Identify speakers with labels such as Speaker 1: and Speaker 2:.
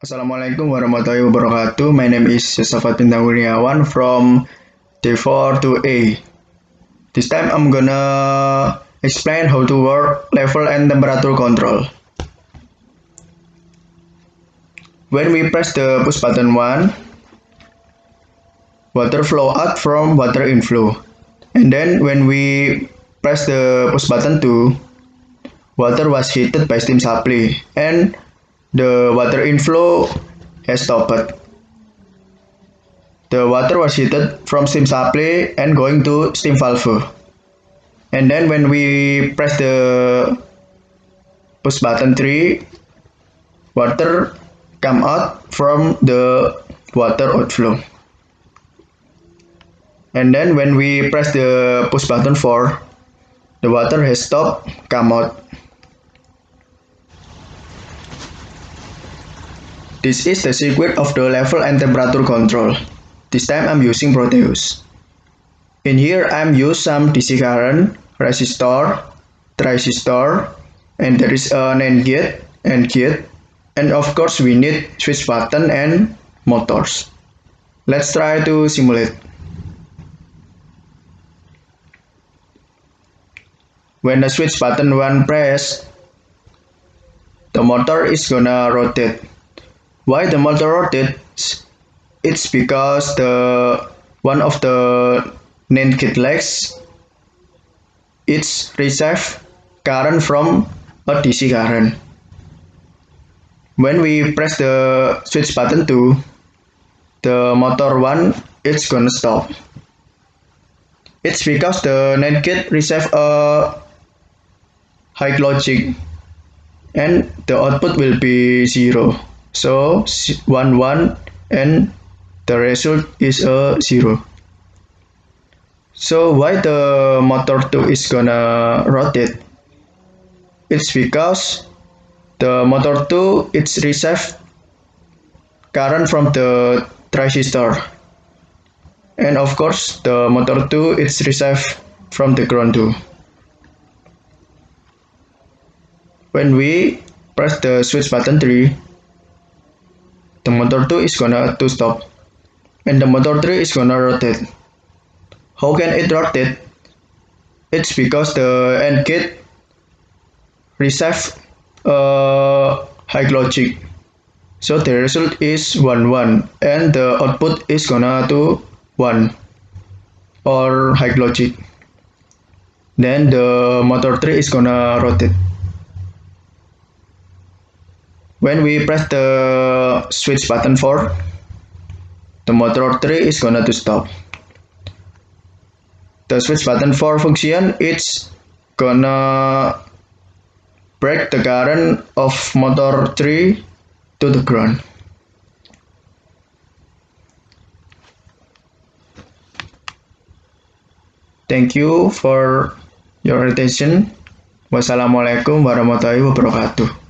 Speaker 1: Assalamualaikum warahmatullahi wabarakatuh. My name is Yosafat Bintang Kurniawan from D4 to A. This time I'm gonna explain how to work level and temperature control. When we press the push button 1, water flow out from water inflow. And then when we press the push button 2, water was heated by steam supply and the water inflow has stopped. The water was heated from steam supply and going to steam valve. And then when we press the push button 3, water come out from the water outflow. And then when we press the push button 4, the water has stopped come out. This is the secret of the level and temperature control. This time I'm using Proteus. In here I'm use some DC current, resistor, transistor, and there is a NAND gate and gate, and of course we need switch button and motors. Let's try to simulate. When the switch button 1 press, the motor is gonna rotate. Why the motor rotates? It's because the one of the NAND gate legs it's receive current from a DC current. When we press the switch button 2, the motor 1 it's gonna stop. It's because the NAND gate receive a high logic and the output will be 0. So 1 1 and the result is a 0. So why the motor 2 is gonna rotate? It's because the motor 2 it's receive current from the transistor. And of course the motor 2 it's receive from the ground too. When we press the switch button 3, the motor 2 is gonna to stop and the motor 3 is gonna rotate. How can it rotate? It's because the AND gate receive high logic. So the result is 1 1 and the output is gonna to 1 or high logic. Then the motor 3 is gonna rotate. When we press the switch button 4, the motor 3 is gonna to stop. The switch button 4 function it's gonna break the current of motor 3 to the ground. Thank you for your attention. Wassalamualaikum warahmatullahi wabarakatuh.